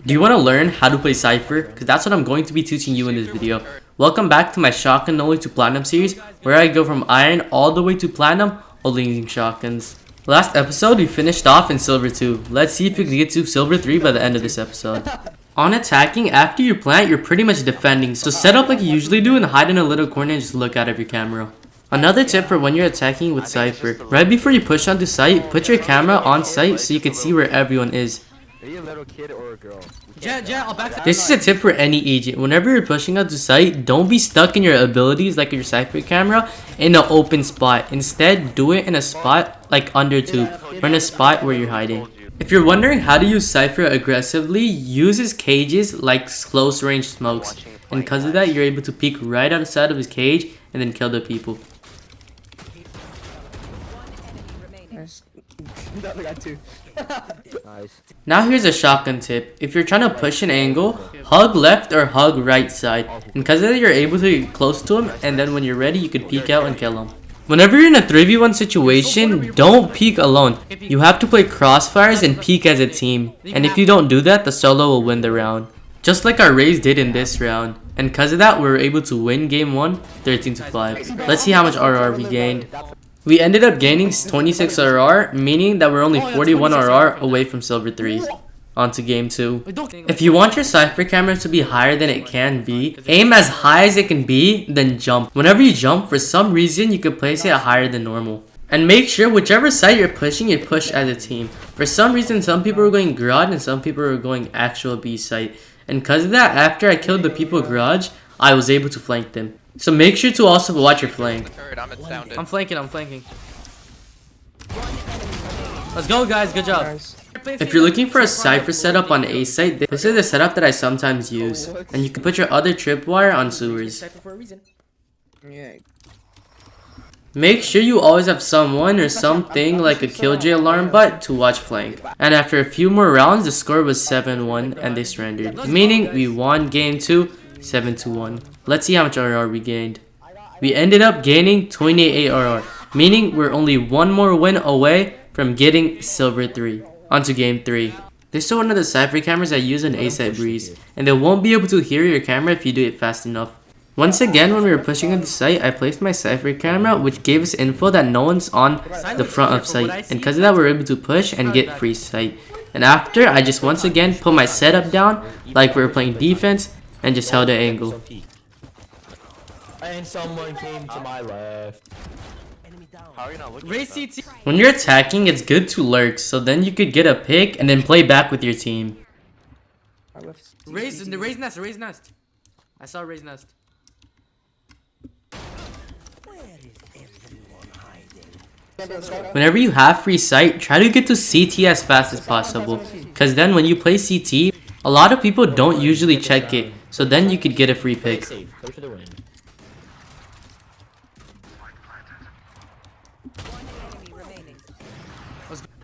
Do you want to learn how to play Cypher? Because that's what I'm going to be teaching you in this video. Welcome back to my Shotgun Only to Platinum series, where I go from Iron all the way to Platinum, only using shotguns. Last episode, we finished off in Silver 2. Let's see if we can get to Silver 3 by the end of this episode. On attacking, after you plant, you're pretty much defending. So set up like you usually do and hide in a little corner and just look out of your camera. Another tip for when you're attacking with Cypher. Right before you push onto site, put your camera on site so you can see where everyone is. Are you a little kid or a girl? This is a tip for any agent. Whenever you're pushing out to site, don't be stuck in your abilities like your Cypher camera in an open spot. Instead, do it in a spot like under tube or in a spot where you're hiding. If you're wondering how to use Cypher aggressively, use his cages like close range smokes. And because of that, you're able to peek right outside of his cage and then kill the people. Nice. Now here's a shotgun tip. If you're trying to push an angle, hug left or hug right side. And because of that, you're able to get close to him, and then when you're ready, you can peek out and kill him. Whenever you're in a 3v1 situation, don't peek alone. You have to play crossfires and peek as a team. And if you don't do that, the solo will win the round. Just like our Rays did in this round. And because of that, we were able to win game 1, 13-5. Let's see how much RR we gained. We ended up gaining 26 RR, meaning that we're only 41 RR away from Silver 3. On to game 2. If you want your Cypher camera to be higher than it can be, aim as high as it can be, then jump. Whenever you jump, for some reason, you can place it higher than normal. And make sure whichever side you're pushing, you push as a team. For some reason, some people are going garage and some people are going actual B site. And because of that, after I killed the people garage, I was able to flank them. So make sure to also watch your flank. I'm flanking. Let's go, guys. Good job. If you're looking for a Cypher setup on A site, this is the setup that I sometimes use. And you can put your other tripwire on sewers. Make sure you always have someone or something like a Killjoy alarm bot to watch flank. And after a few more rounds, the score was 7-1 and they surrendered. Meaning we won game 2, 7-1. Let's see how much RR we gained. We ended up gaining 28 RR, meaning we're only one more win away from getting Silver 3. On to game 3. This is one of the Cypher cameras I use on A-Site Breeze, and they won't be able to hear your camera if you do it fast enough. Once again, when we were pushing on the site, I placed my Cypher camera, which gave us info that no one's on the front of site, and because of that, we were able to push and get free sight. And after, I just once again put my setup down, like we were playing defense, and just held the angle. And someone came to my left. How are you not looking at that? When you're attacking, it's good to lurk, so then you could get a pick and then play back with your team. Raise nest. I saw Raise nest. Whenever you have free sight, try to get to CT as fast as possible. Because then when you play CT, a lot of people don't usually check it. So then you could get a free pick.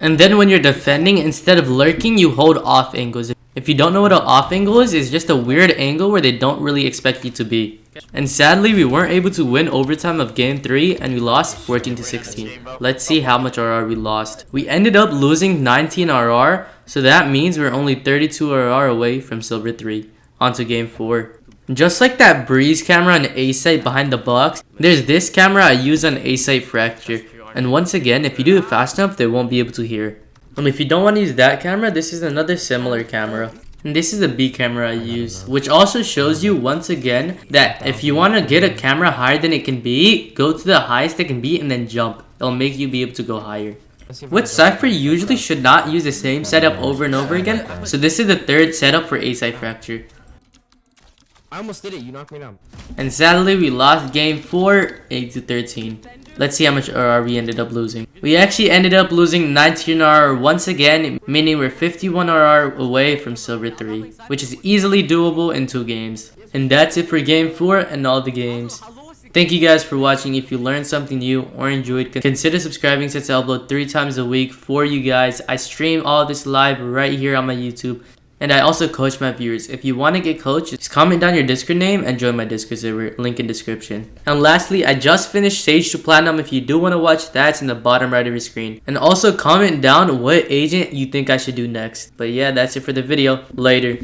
And then when you're defending, instead of lurking, you hold off angles. If you don't know what an off angle is, it's just a weird angle where they don't really expect you to be. And sadly, we weren't able to win overtime of game 3 and we lost 14-16. Let's see how much RR we lost. We ended up losing 19 RR, so that means we're only 32 RR away from Silver 3. On to game 4. Just like that Breeze camera on A-Site behind the box, there's this camera I use on A-Site Fracture. And once again, if you do it fast enough, they won't be able to hear. And if you don't want to use that camera, this is another similar camera. And this is the B camera I use, which also shows you once again that if you want to get a camera higher than it can be, go to the highest it can be and then jump. It'll make you be able to go higher. With Cypher, you usually should not use the same setup over and over again, so this is the third setup for A-Site Fracture. I almost did it, you knocked me down. And sadly, we lost game 4, 8-13. Let's see how much RR we ended up losing. We actually ended up losing 19 RR once again, meaning we're 51 RR away from Silver 3, which is easily doable in 2 games. And that's it for game 4 and all the games. Thank you guys for watching. If you learned something new or enjoyed, consider subscribing since I upload 3 times a week for you guys. I stream all this live right here on my YouTube. And I also coach my viewers. If you want to get coached, just comment down your Discord name and join my Discord server. Link in description. And lastly, I just finished Stage to Platinum. If you do want to watch, that's in the bottom right of your screen. And also comment down what agent you think I should do next. But yeah, that's it for the video. Later.